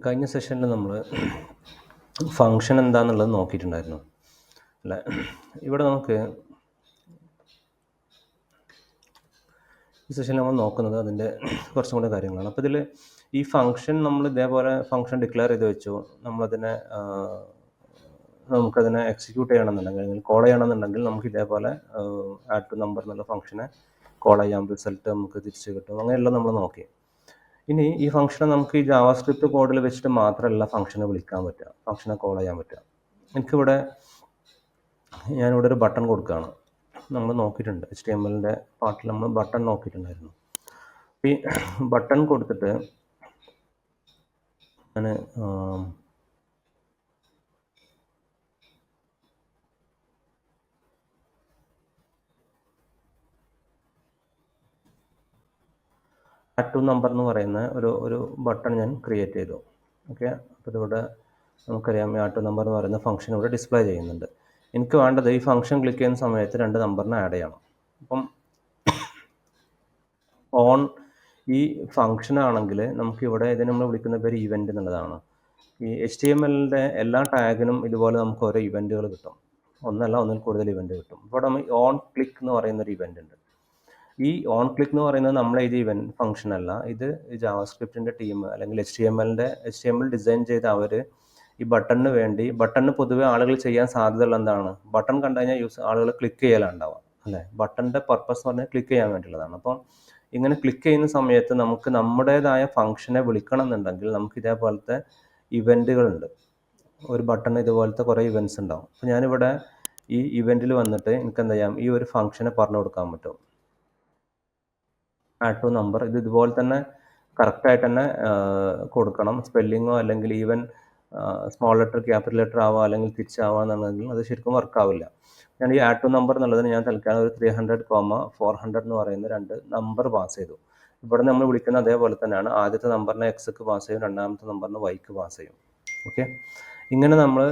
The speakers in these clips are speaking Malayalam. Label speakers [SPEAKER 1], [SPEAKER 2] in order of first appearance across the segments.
[SPEAKER 1] കഴിഞ്ഞ സെഷനിൽ നമ്മൾ ഫങ്ഷൻ എന്താണെന്നുള്ളത് നോക്കിയിട്ടുണ്ടായിരുന്നു അല്ലേ. ഇവിടെ നമുക്ക് ഈ സെഷനിൽ നമ്മൾ നോക്കുന്നത് അതിൻ്റെ കുറച്ചും കൂടെ കാര്യങ്ങളാണ്. അപ്പോൾ ഇതിൽ ഈ ഫങ്ഷൻ നമ്മൾ ഇതേപോലെ ഫങ്ഷൻ ഡിക്ലെയർ ചെയ്ത് വെച്ചു, നമുക്കതിനെ എക്സിക്യൂട്ട് ചെയ്യണമെന്നുണ്ടെങ്കിൽ അല്ലെങ്കിൽ കോൾ ചെയ്യണമെന്നുണ്ടെങ്കിൽ നമുക്ക് ഇതേപോലെ ആഡ് ടു നമ്പർ എന്നുള്ള ഫംഗ്ഷനെ കോൾ ചെയ്യാം, റിസൾട്ട് നമുക്ക് തിരിച്ച് കിട്ടും, അങ്ങനെയെല്ലാം നമ്മൾ നോക്കി. ഇനി ഈ ഫംഗ്ഷനെ നമുക്ക് ഈ ജാവാസ്ക്രിപ്റ്റ് കോഡിൽ വെച്ചിട്ട് മാത്രമല്ല ഫംഗ്ഷനെ വിളിക്കാൻ പറ്റുക, ഫംഗ്ഷനെ കോൾ ചെയ്യാൻ പറ്റുക. ഞാനിവിടെ ഒരു ബട്ടൺ കൊടുക്കുകയാണ്. നമ്മൾ നോക്കിയിട്ടുണ്ട് HTML പാർട്ടിൽ നമ്മൾ ബട്ടൺ നോക്കിയിട്ടുണ്ടായിരുന്നു. ഈ ബട്ടൺ കൊടുത്തിട്ട് ഞാൻ ആഡ് ടു നമ്പർ എന്ന് പറയുന്ന ഒരു ബട്ടൺ ഞാൻ ക്രിയേറ്റ് ചെയ്തു. ഓക്കെ, അപ്പോൾ ഇതിവിടെ നമുക്കറിയാം ആഡ് ടു നമ്പർ എന്ന് പറയുന്ന ഫംഗ്ഷൻ ഇവിടെ ഡിസ്പ്ലേ ചെയ്യുന്നുണ്ട്. എനിക്ക് വേണ്ടത് ഈ ഫംഗ്ഷൻ ക്ലിക്ക് ചെയ്യുന്ന സമയത്ത് 2 നമ്പറിനെ ആഡ് ചെയ്യണം. അപ്പം ഓൺ ഈ ഫംഗ്ഷൻ ആണെങ്കിൽ നമുക്കിവിടെ ഇതിന് നമ്മൾ വിളിക്കുന്ന പേര് ഇവൻ്റ് എന്നുള്ളതാണ്. ഈ HTML എല്ലാ ടാഗിനും ഇതുപോലെ നമുക്ക് ഓരോ ഇവൻറ്റുകൾ കിട്ടും, ഒന്നിൽ കൂടുതൽ ഇവൻറ്റ് കിട്ടും. ഇവിടെ നമ്മൾ ഓൺ ക്ലിക്ക് എന്ന് പറയുന്നൊരു ഇവൻ്റ് ഉണ്ട്. ഈ ഓൺ ക്ലിക്ക് എന്ന് പറയുന്നത് നമ്മളെഴുതിയ ഇവൻറ്റ് ഫംഗ്ഷൻ അല്ല, ഇത് ജാവാസ്ക്രിപ്റ്റിൻ്റെ ടീം അല്ലെങ്കിൽ HTML ഡിസൈൻ ചെയ്ത അവർ ഈ ബട്ടണിന് വേണ്ടി, ബട്ടണിന് പൊതുവേ ആളുകൾ ചെയ്യാൻ സാധ്യതയുള്ള എന്താണ്, ബട്ടൺ കണ്ടു കഴിഞ്ഞാൽ ആളുകൾ ക്ലിക്ക് ചെയ്യലുണ്ടാവുക അല്ലേ. ബട്ടണിൻ്റെ പർപ്പസ് എന്ന് പറഞ്ഞാൽ ക്ലിക്ക് ചെയ്യാൻ വേണ്ടിയുള്ളതാണ്. അപ്പം ഇങ്ങനെ ക്ലിക്ക് ചെയ്യുന്ന സമയത്ത് നമുക്ക് നമ്മുടേതായ ഫംഗ്ഷനെ വിളിക്കണം എന്നുണ്ടെങ്കിൽ നമുക്ക് ഇതേപോലത്തെ ഇവൻറ്റുകളുണ്ട്. ഒരു ബട്ടൺ ഇതുപോലത്തെ കുറേ ഇവൻറ്റ്സ് ഉണ്ടാവും. അപ്പോൾ ഞാനിവിടെ ഈ ഇവൻറ്റിൽ വന്നിട്ട് എനിക്ക് എന്ത് ചെയ്യാം, ഈ ഒരു ഫംഗ്ഷനെ പറഞ്ഞു കൊടുക്കാൻ പറ്റും, ആഡ് ടു നമ്പർ. ഇത് ഇതുപോലെ തന്നെ കറക്റ്റായിട്ട് തന്നെ കൊടുക്കണം. സ്പെല്ലിങ്ങോ അല്ലെങ്കിൽ even small letter capital letter ആവുക അല്ലെങ്കിൽ തിരിച്ചാവുകയെന്നുണ്ടെങ്കിൽ അത് ശരിക്കും വർക്കാവില്ല. ഞാൻ ഈ ആഡ് ടു നമ്പർ എന്നുള്ളതിന് ഞാൻ തൽക്കാലം ഒരു 300,400 എന്ന് പറയുന്ന 2 നമ്പർ പാസ് ചെയ്തു. ഇവിടെ നമ്മൾ വിളിക്കുന്ന അതേപോലെ തന്നെയാണ്. ആദ്യത്തെ നമ്പറിനെ എക്സ്ക്ക് പാസ് ചെയ്യും, രണ്ടാമത്തെ നമ്പറിന് വൈക്ക് പാസ് ചെയ്യും. ഓക്കെ, ഇങ്ങനെ നമ്മൾ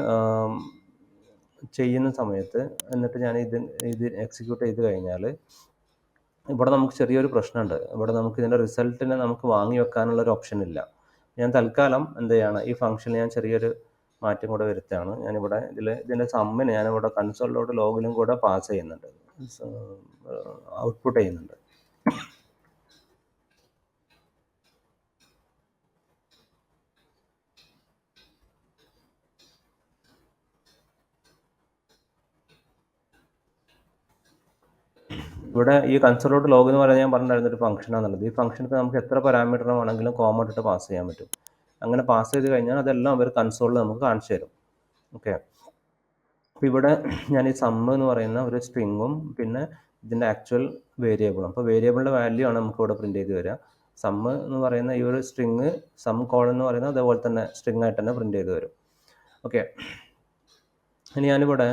[SPEAKER 1] ചെയ്യുന്ന സമയത്ത് എന്നിട്ട് ഞാൻ ഇത് എക്സിക്യൂട്ട് ചെയ്ത് കഴിഞ്ഞാൽ ഇവിടെ നമുക്ക് ചെറിയൊരു പ്രശ്നമുണ്ട്. ഇവിടെ നമുക്ക് ഇതിൻ്റെ റിസൾട്ടിനെ നമുക്ക് വാങ്ങി വെക്കാനുള്ള ഒരു ഓപ്ഷൻ ഇല്ല. ഞാൻ തൽക്കാലം എന്ത് ചെയ്യാണ്, ഈ ഫംഗ്ഷനിൽ ഞാൻ ചെറിയൊരു മാറ്റം കൂടെ വരുത്തുകയാണ്. ഞാനിവിടെ ഇതിൻ്റെ സമ്മിന് ഞാനിവിടെ കൺസോളിലോട്ട് ലോഗിലും കൂടെ പാസ് ചെയ്യുന്നുണ്ട്, ഔട്ട്പുട്ട് ചെയ്യുന്നുണ്ട്. ഇവിടെ ഈ കൺസോളിലോട്ട് ലോഗ് എന്ന് പറയുന്നത് ഞാൻ പറഞ്ഞിട്ടുണ്ടായിരുന്ന ഒരു ഫംഗ്ഷനാണെന്നുള്ളത്. ഈ ഫംഗ്ഷനൊക്കെ നമുക്ക് എത്ര പാരാമീറ്റർ വേണമെങ്കിലും കോമ ഇട്ടിട്ട് പാസ് ചെയ്യാൻ പറ്റും. അങ്ങനെ പാസ് ചെയ്ത് കഴിഞ്ഞാൽ അതെല്ലാം അവർ കൺസോളിൽ നമുക്ക് കാണിച്ചു തരും. ഓക്കെ, അപ്പോൾ ഇവിടെ ഞാൻ ഈ സമ്മ് എന്ന് പറയുന്ന ഒരു സ്ട്രിങ്ങും പിന്നെ ഇതിൻ്റെ ആക്ച്വൽ വേരിയബിളും, അപ്പോൾ വേരിയബിളിൻ്റെ വാല്യൂ ആണ് നമുക്ക് ഇവിടെ പ്രിൻറ്റ് ചെയ്ത് വരിക. സമ്മ് എന്ന് പറയുന്ന ഈ ഒരു സ്ട്രിങ്, സം കോൾ എന്ന് പറയുന്നത് അതേപോലെ തന്നെ സ്ട്രിങ് ആയിട്ട് തന്നെ പ്രിൻറ്റ് ചെയ്ത് വരും. ഓക്കെ, ഇനി ഞാനിവിടെ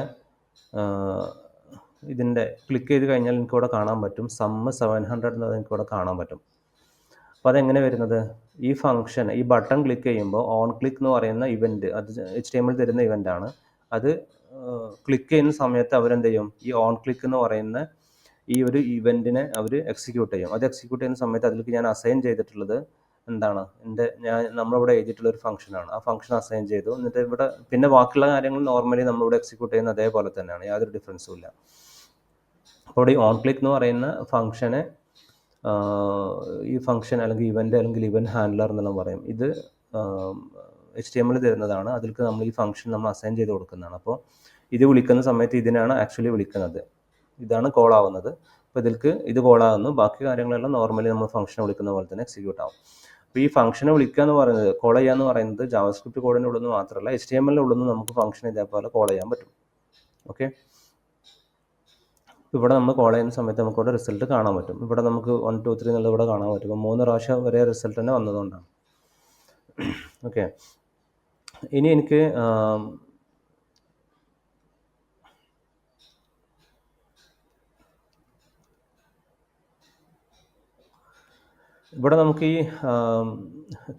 [SPEAKER 1] ഇതിൻ്റെ ക്ലിക്ക് ചെയ്ത് കഴിഞ്ഞാൽ എനിക്കിവിടെ കാണാൻ പറ്റും സമ്മ് 700 എന്നത് എനിക്കിവിടെ കാണാൻ പറ്റും. അപ്പോൾ അതെങ്ങനെ വരുന്നത്, ഈ ഫംഗ്ഷൻ ഈ ബട്ടൺ ക്ലിക്ക് ചെയ്യുമ്പോൾ ഓൺ ക്ലിക്ക് എന്ന് പറയുന്ന ഇവൻറ്റ്, അത് HTML തരുന്ന ഇവൻ്റാണ്. അത് ക്ലിക്ക് ചെയ്യുന്ന സമയത്ത് അവരെന്ത് ചെയ്യും, ഈ ഓൺ ക്ലിക്ക് എന്ന് പറയുന്ന ഈ ഒരു ഇവൻറ്റിനെ അവർ എക്സിക്യൂട്ട് ചെയ്യും. അത് എക്സിക്യൂട്ട് ചെയ്യുന്ന സമയത്ത് അതിലേക്ക് ഞാൻ അസൈൻ ചെയ്തിട്ടുള്ളത് എന്താണ്, നമ്മളിവിടെ എഴുതിയിട്ടുള്ള ഒരു ഫംഗ്ഷനാണ്. ആ ഫംഗ്ഷൻ അസൈൻ ചെയ്തു. എന്നിട്ട് ഇവിടെ പിന്നെ ബാക്കിയുള്ള കാര്യങ്ങൾ നോർമലി നമ്മളിവിടെ എക്സിക്യൂട്ട് ചെയ്യുന്ന അതേപോലെ തന്നെയാണ്, യാതൊരു ഡിഫറൻസും ഇല്ല. അപ്പോൾ ഈ ഓൺ ക്ലിക്ക് എന്ന് പറയുന്ന ഫംഗ്ഷനെ ഈ ഫംഗ്ഷൻ അല്ലെങ്കിൽ ഇവൻറ്റ് ഹാൻഡ്ലർ എന്നെല്ലാം പറയും. ഇത് HTML തരുന്നതാണ്. അതിലേക്ക് നമ്മൾ ഈ ഫംഗ്ഷൻ നമ്മൾ അസൈൻ ചെയ്ത് കൊടുക്കുന്നതാണ്. അപ്പോൾ ഇത് വിളിക്കുന്ന സമയത്ത് ഇതിനാണ് ആക്ച്വലി വിളിക്കുന്നത്, ഇതാണ് കോൾ ആവുന്നത്. അപ്പോൾ ഇത് കോൾ ആകുന്നു, ബാക്കി കാര്യങ്ങളെല്ലാം നോർമലി നമ്മൾ ഫംഗ്ഷനെ വിളിക്കുന്ന പോലെ തന്നെ എക്സിക്യൂട്ട് ആവും. അപ്പോൾ ഈ ഫംഗ്ഷനെ വിളിക്കുക എന്ന് പറയുന്നത്, കോൾ ചെയ്യുക എന്ന് പറയുന്നത് ജാവാസ്ക്രിപ്റ്റ് കോഡിൻ്റെ ഉള്ളിൽ നിന്ന് മാത്രമല്ല HTML ഉള്ളിൽ നിന്ന് നമുക്ക് ഫംഗ്ഷൻ ഇതേപോലെ കോൾ ചെയ്യാൻ പറ്റും. ഓക്കെ, ഇവിടെ നമ്മൾ കോൾ ചെയ്യുന്ന സമയത്ത് നമുക്കിവിടെ റിസൾട്ട് കാണാൻ പറ്റും. ഇവിടെ നമുക്ക് 1 2 3 എന്നുള്ളത് ഇവിടെ കാണാൻ പറ്റും. അപ്പോൾ 3 പ്രാവശ്യം ഒരേ റിസൾട്ട് തന്നെ വന്നതുകൊണ്ടാണ്. ഓക്കെ, ഇനി എനിക്ക് ഇവിടെ നമുക്ക് ഈ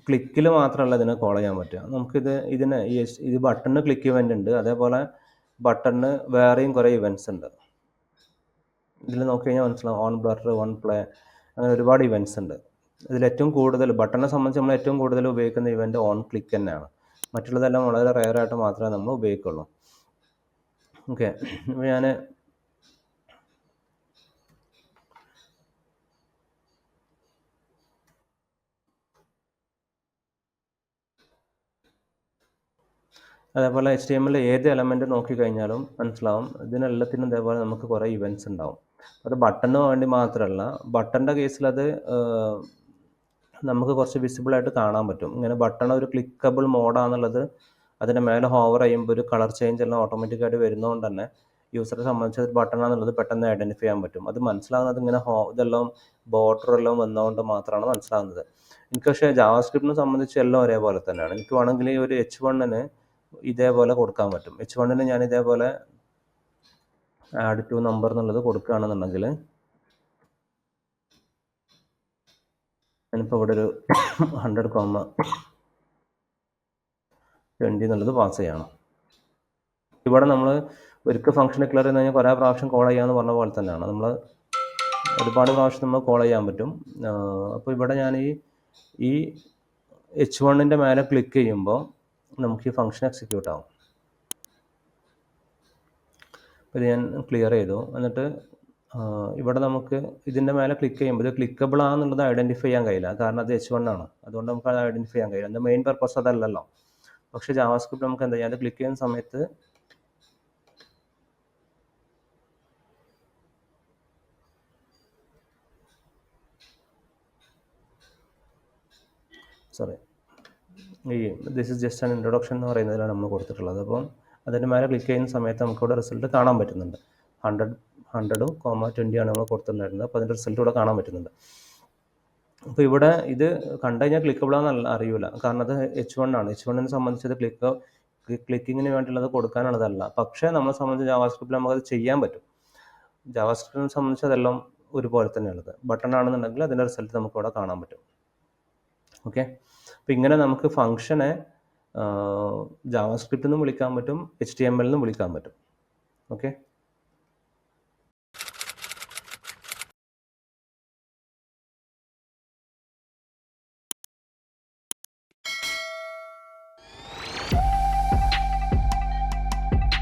[SPEAKER 1] ക്ലിക്കിൽ മാത്രമല്ല ഇതിനെ കോൾ ചെയ്യാൻ പറ്റുക. നമുക്കിത് ഇത് ബട്ടണിന് ക്ലിക്ക് ഇവൻ്റ് ഉണ്ട്, അതേപോലെ ബട്ടണിന് വേറെയും കുറേ ഇവൻറ്റ്സ് ഉണ്ട്. ഇതിൽ നോക്കി കഴിഞ്ഞാൽ മനസ്സിലാവും, ഓൺ ബ്ലർ, ഓൺ പ്ലേ, അങ്ങനെ ഒരുപാട് ഇവൻറ്റ്സ് ഉണ്ട്. ഇതിൽ ഏറ്റവും കൂടുതൽ ബട്ടണിനെ സംബന്ധിച്ച് നമ്മൾ ഏറ്റവും കൂടുതൽ ഉപയോഗിക്കുന്ന ഇവൻ്റ് ഓൺ ക്ലിക്ക് തന്നെയാണ്. മറ്റുള്ളതെല്ലാം വളരെ റെയറായിട്ട് മാത്രമേ നമ്മൾ ഉപയോഗിക്കുള്ളൂ. ഓക്കെ, അപ്പോൾ ഞാൻ അതേപോലെ HTML ഏത് എലമെൻ്റ് നോക്കിക്കഴിഞ്ഞാലും മനസ്സിലാവും ഇതിനെല്ലാത്തിനും ഇതേപോലെ നമുക്ക് കുറേ ഇവൻറ്റ്സ് ഉണ്ടാവും. അത് ബട്ടണിന് വേണ്ടി മാത്രമല്ല, ബട്ടൻ്റെ കേസിൽ അത് നമുക്ക് കുറച്ച് വിസിബിളായിട്ട് കാണാൻ പറ്റും. ഇങ്ങനെ ബട്ടൺ ഒരു ക്ലിക്കബിൾ മോഡാണെന്നുള്ളത് അതിൻ്റെ മേലെ ഹോവർ ചെയ്യുമ്പോൾ ഒരു കളർ ചേഞ്ച് എല്ലാം ഓട്ടോമാറ്റിക്കായിട്ട് വരുന്നതുകൊണ്ട് തന്നെ യൂസറെ സംബന്ധിച്ച് അത് ബട്ടണാണെന്നുള്ളത് പെട്ടെന്ന് ഐഡൻറ്റിഫൈ ചെയ്യാൻ പറ്റും. അത് മനസ്സിലാകുന്നത് ഇങ്ങനെ ഇതെല്ലാം ബോർഡറെല്ലാം വന്നതുകൊണ്ട് മാത്രമാണ് മനസ്സിലാകുന്നത്. എനിക്ക് പക്ഷേ ജാവാസ്ക്രിപ്റ്റിനെ സംബന്ധിച്ച് എല്ലാം ഒരേപോലെ തന്നെയാണ്. എനിക്ക് വേണമെങ്കിൽ ഒരു H1-ന് ഇതേപോലെ കൊടുക്കാൻ പറ്റും. H1-ന് ഞാൻ ഇതേപോലെ ആഡ് ടു നമ്പർ എന്നുള്ളത് കൊടുക്കുകയാണെന്നുണ്ടെങ്കിൽ ഞാനിപ്പോൾ ഇവിടെ ഒരു 100,20 എന്നുള്ളത് പാസ് ചെയ്യണം. ഇവിടെ നമ്മൾ ഒരിക്കൽ ഫംഗ്ഷൻ ഡിക്ലെയർ ചെയ്ത് കഴിഞ്ഞാൽ കുറേ പ്രാവശ്യം കോൾ ചെയ്യാമെന്ന് പറഞ്ഞ പോലെ തന്നെയാണ്. നമ്മൾ ഒരുപാട് പ്രാവശ്യം നമ്മൾ കോൾ ചെയ്യാൻ പറ്റും. അപ്പോൾ ഇവിടെ ഞാൻ ഈ H1-ൻ്റെ മേലെ ക്ലിക്ക് ചെയ്യുമ്പോൾ നമുക്ക് ഈ ഫംഗ്ഷൻ എക്സിക്യൂട്ട് ആവും. അപ്പോൾ ഇത് ഞാൻ ക്ലിയർ ചെയ്തു. എന്നിട്ട് ഇവിടെ നമുക്ക് ഇതിൻ്റെ മേലെ ക്ലിക്ക് ചെയ്യുമ്പോൾ ഇത് ക്ലിക്കബിൾ ആണെന്നുള്ളത് ഐഡൻറ്റിഫൈ ചെയ്യാൻ കഴിയില്ല, കാരണം അത് H1 ആണ്. അതുകൊണ്ട് നമുക്ക് അത് ഐഡൻറ്റിഫൈ ചെയ്യാൻ കഴിയില്ല. അതിൻ്റെ മെയിൻ പർപ്പസ് അതല്ലല്ലോ. പക്ഷേ ജാവാസ്ക്രിപ്റ്റ് നമുക്ക് എന്താ ചെയ്യാം, അത് ക്ലിക്ക് ചെയ്യുന്ന സമയത്ത് this is just an introduction എന്ന് പറയുന്നതിലാണ് നമ്മൾ കൊടുത്തിട്ടുള്ളത്. അപ്പം അതിൻ്റെ മേലെ ക്ലിക്ക് ചെയ്യുന്ന സമയത്ത് നമുക്കിവിടെ റിസൾട്ട് കാണാൻ പറ്റുന്നുണ്ട്. 100,20 ആണ് നമ്മൾ കൊടുത്തിട്ടുണ്ടായിരുന്നത്. അപ്പോൾ അതിൻ്റെ റിസൾട്ട് ഇവിടെ കാണാൻ പറ്റുന്നുണ്ട്. അപ്പോൾ ഇവിടെ ഇത് കണ്ടു കഴിഞ്ഞാൽ ക്ലിക്കബിളാണെന്നല്ല അറിയില്ല, കാരണം അത് H1 ആണ്. H1-നെ സംബന്ധിച്ചത് ക്ലിക്കിങ്ങിന് വേണ്ടിയുള്ളത് കൊടുക്കാനുള്ളതല്ല. പക്ഷേ നമ്മളെ സംബന്ധിച്ച് ജാവാസ്ക്രിപ്റ്റിൽ നമുക്കത് ചെയ്യാൻ പറ്റും. ജാവാസ്ക്രിപ്റ്റിനെ സംബന്ധിച്ച് അതെല്ലാം ഒരുപോലെ തന്നെയുള്ളത്. ബട്ടൺ ആണെന്നുണ്ടെങ്കിൽ അതിൻ്റെ റിസൾട്ട് നമുക്കിവിടെ കാണാൻ പറ്റും. ഓക്കെ, അപ്പോൾ ഇങ്ങനെ നമുക്ക് ഫംഗ്ഷനെ ജാവാസ്ക്രിപ്റ്റിൽ നിന്നും വിളിക്കാൻ പറ്റും, HTML നിന്നും വിളിക്കാൻ പറ്റും. ഓക്കെ.